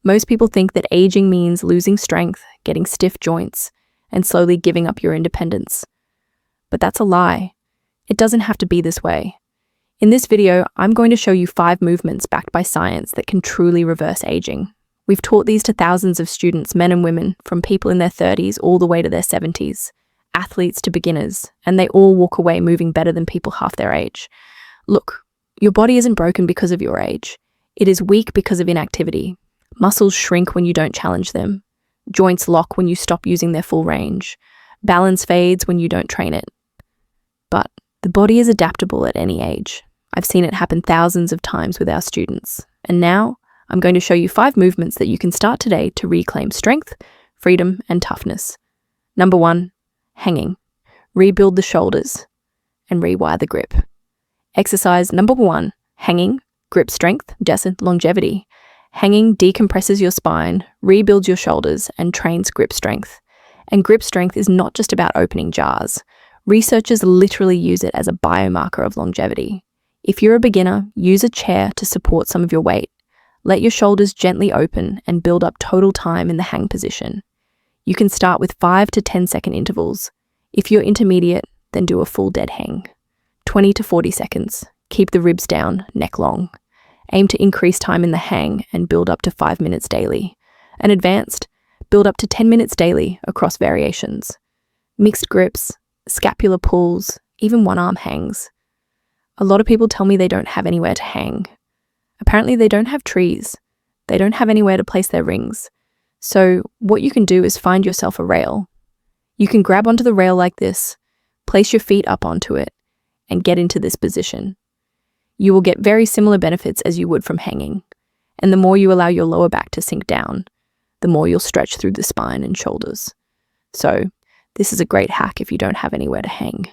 Most people think that aging means losing strength, getting stiff joints, and slowly giving up your independence. But that's a lie. It doesn't have to be this way. In this video, I'm going to show you 5 movements backed by science that can truly reverse aging. We've taught these to thousands of students, men and women, from people in their 30s all the way to their 70s, athletes to beginners, and they all walk away moving better than people half their age. Look, your body isn't broken because of your age. It is weak because of inactivity. Muscles shrink when you don't challenge them. Joints lock when you stop using their full range. Balance fades when you don't train it. But the body is adaptable at any age. I've seen it happen thousands of times with our students. And now I'm going to show you 5 movements that you can start today to reclaim strength, freedom, and toughness. Number 1, hanging. Rebuild the shoulders and rewire the grip. Exercise number 1, hanging, grip strength, longevity. Hanging decompresses your spine, rebuilds your shoulders, and trains grip strength. And grip strength is not just about opening jars. Researchers literally use it as a biomarker of longevity. If you're a beginner, use a chair to support some of your weight. Let your shoulders gently open and build up total time in the hang position. You can start with 5 to 10 second intervals. If you're intermediate, then do a full dead hang. 20 to 40 seconds. Keep the ribs down, neck long. Aim to increase time in the hang and build up to 5 minutes daily. And advanced, build up to 10 minutes daily across variations. Mixed grips, scapular pulls, even one-arm hangs. A lot of people tell me they don't have anywhere to hang. Apparently they don't have trees. They don't have anywhere to place their rings. So what you can do is find yourself a rail. You can grab onto the rail like this, place your feet up onto it, and get into this position. You will get very similar benefits as you would from hanging. And the more you allow your lower back to sink down, the more you'll stretch through the spine and shoulders. So this is a great hack if you don't have anywhere to hang.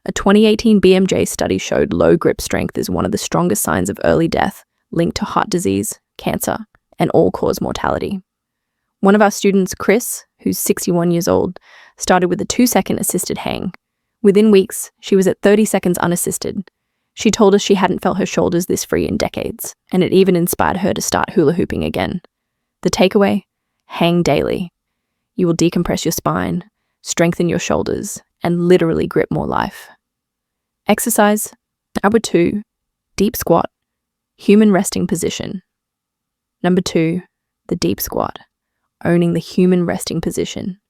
A 2018 BMJ study showed low grip strength is one of the strongest signs of early death, linked to heart disease, cancer, and all-cause mortality. One of our students, Chris, who's 61 years old, started with a 2-second assisted hang. Within weeks, she was at 30 seconds unassisted. She told us she hadn't felt her shoulders this free in decades, and it even inspired her to start hula hooping again. The takeaway? Hang daily. You will decompress your spine, strengthen your shoulders, and literally grip more life. Exercise number 2, deep squat, human resting position. Number 2, the deep squat, owning the human resting position.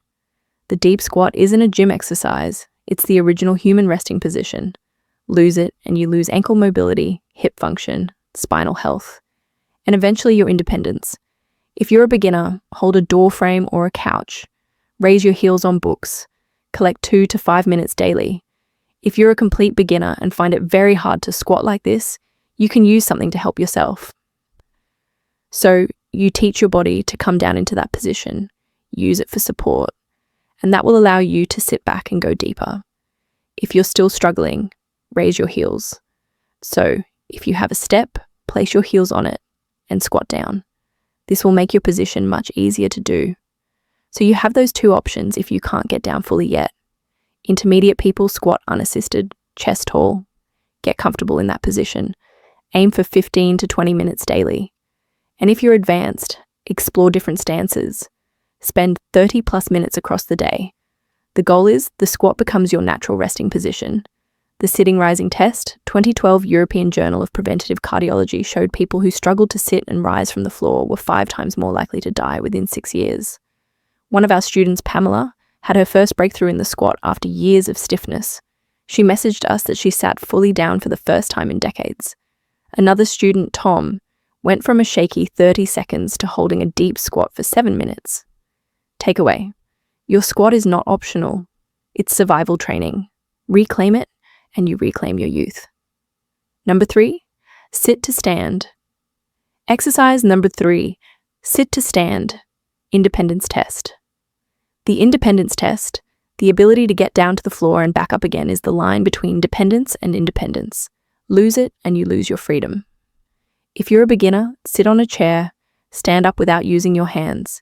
The deep squat isn't a gym exercise, it's the original human resting position. Lose it and you lose ankle mobility, hip function, spinal health, and eventually your independence. If you're a beginner, hold a door frame or a couch. Raise your heels on books. Collect 2 to 5 minutes daily. If you're a complete beginner and find it very hard to squat like this, you can use something to help yourself. So you teach your body to come down into that position, use it for support, and that will allow you to sit back and go deeper. If you're still struggling, raise your heels. So if you have a step, place your heels on it and squat down. This will make your position much easier to do. So you have those 2 options if you can't get down fully yet. Intermediate people squat unassisted, chest tall. Get comfortable in that position. Aim for 15 to 20 minutes daily. And if you're advanced, explore different stances. Spend 30 plus minutes across the day. The goal is the squat becomes your natural resting position. The sitting rising test, 2012 European Journal of Preventative Cardiology showed people who struggled to sit and rise from the floor were 5 times more likely to die within 6 years. One of our students, Pamela, had her first breakthrough in the squat after years of stiffness. She messaged us that she sat fully down for the first time in decades. Another student, Tom, went from a shaky 30 seconds to holding a deep squat for 7 minutes. Takeaway: your squat is not optional. It's survival training. Reclaim it, and you reclaim your youth. Number 3, sit to stand. Exercise number 3, sit to stand, independence test. The independence test, the ability to get down to the floor and back up again, is the line between dependence and independence. Lose it and you lose your freedom. If you're a beginner, sit on a chair, stand up without using your hands.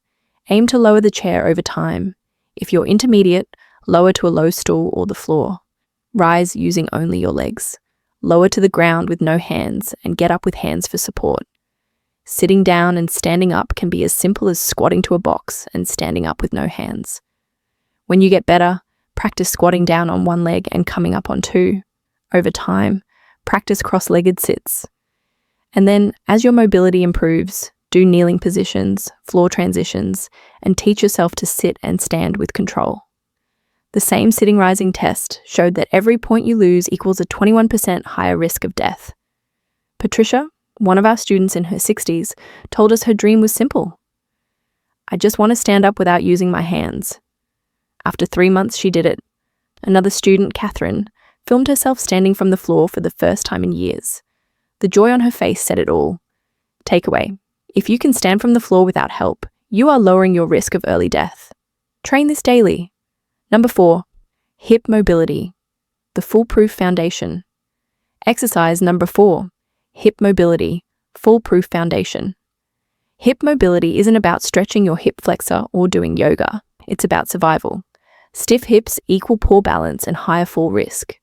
Aim to lower the chair over time. If you're intermediate, lower to a low stool or the floor. Rise using only your legs. Lower to the ground with no hands and get up with hands for support. Sitting down and standing up can be as simple as squatting to a box and standing up with no hands. When you get better, practice squatting down on one leg and coming up on two. Over time, practice cross-legged sits. And then, as your mobility improves, do kneeling positions, floor transitions, and teach yourself to sit and stand with control. The same sitting-rising test showed that every point you lose equals a 21% higher risk of death. Patricia, one of our students in her 60s, told us her dream was simple. I just want to stand up without using my hands. After 3 months, she did it. Another student, Catherine, filmed herself standing from the floor for the first time in years. The joy on her face said it all. Takeaway: if you can stand from the floor without help, you are lowering your risk of early death. Train this daily. Number 4, hip mobility, the foolproof foundation. Exercise number 4, hip mobility, foolproof foundation. Hip mobility isn't about stretching your hip flexor or doing yoga. It's about survival. Stiff hips equal poor balance and higher fall risk.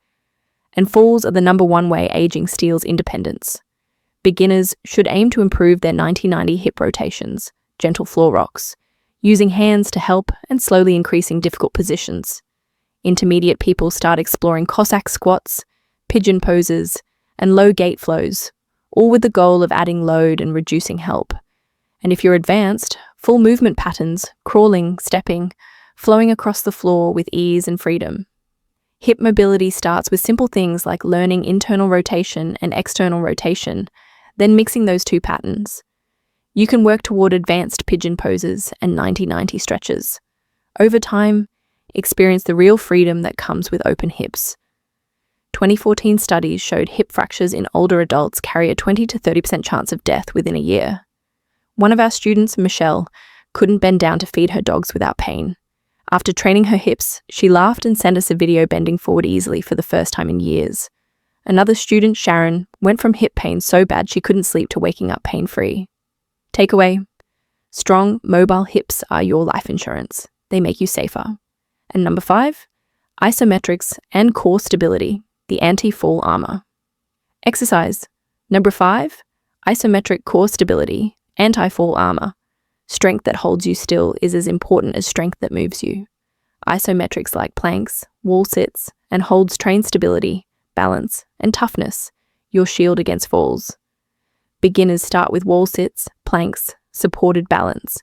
And falls are the number one way aging steals independence. Beginners should aim to improve their 90-90 hip rotations, gentle floor rocks, using hands to help and slowly increasing difficult positions. Intermediate people start exploring Cossack squats, pigeon poses, and low gait flows, all with the goal of adding load and reducing help. And if you're advanced, full movement patterns, crawling, stepping, flowing across the floor with ease and freedom. Hip mobility starts with simple things like learning internal rotation and external rotation, then mixing those two patterns. You can work toward advanced pigeon poses and 90-90 stretches. Over time, experience the real freedom that comes with open hips. 2014 studies showed hip fractures in older adults carry a 20 to 30% chance of death within a year. One of our students, Michelle, couldn't bend down to feed her dogs without pain. After training her hips, she laughed and sent us a video bending forward easily for the first time in years. Another student, Sharon, went from hip pain so bad she couldn't sleep to waking up pain-free. Takeaway: strong, mobile hips are your life insurance. They make you safer. And number 5, isometrics and core stability, the anti-fall armor. Exercise. Number 5, isometric core stability, anti-fall armor. Strength that holds you still is as important as strength that moves you. Isometrics like planks, wall sits, and holds train stability, balance, and toughness, your shield against falls. Beginners start with wall sits, planks, supported balance.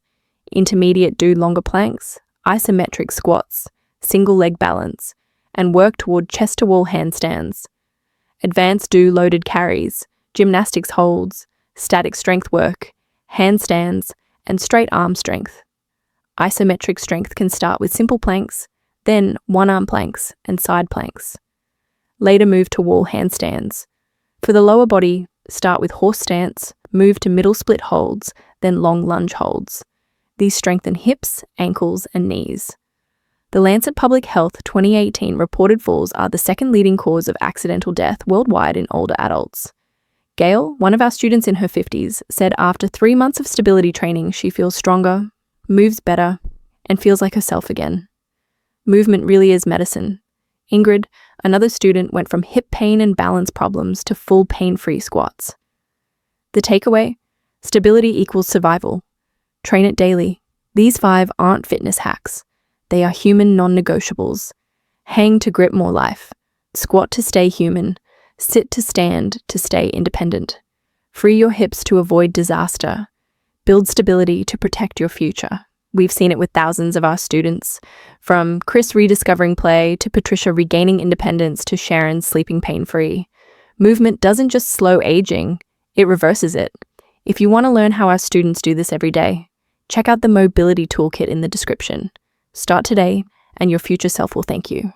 Intermediate do longer planks, isometric squats, single leg balance, and work toward chest-to-wall handstands. Advanced do loaded carries, gymnastics holds, static strength work, handstands, and straight arm strength. Isometric strength can start with simple planks, then one-arm planks and side planks. Later move to wall handstands. For the lower body, start with horse stance, move to middle split holds, then long lunge holds. These strengthen hips, ankles, and knees. The Lancet Public Health 2018 reported falls are the second leading cause of accidental death worldwide in older adults. Gail, one of our students in her 50s, said after 3 months of stability training, she feels stronger, moves better, and feels like herself again. Movement really is medicine. Ingrid, another student, went from hip pain and balance problems to full pain-free squats. The takeaway: stability equals survival. Train it daily. These 5 aren't fitness hacks. They are human non-negotiables. Hang to grip more life. Squat to stay human. Sit to stand to stay independent. Free your hips to avoid disaster. Build stability to protect your future. We've seen it with thousands of our students, from Chris rediscovering play to Patricia regaining independence to Sharon sleeping pain-free. Movement doesn't just slow aging, it reverses it. If you want to learn how our students do this every day, check out the mobility toolkit in the description. Start today, and your future self will thank you.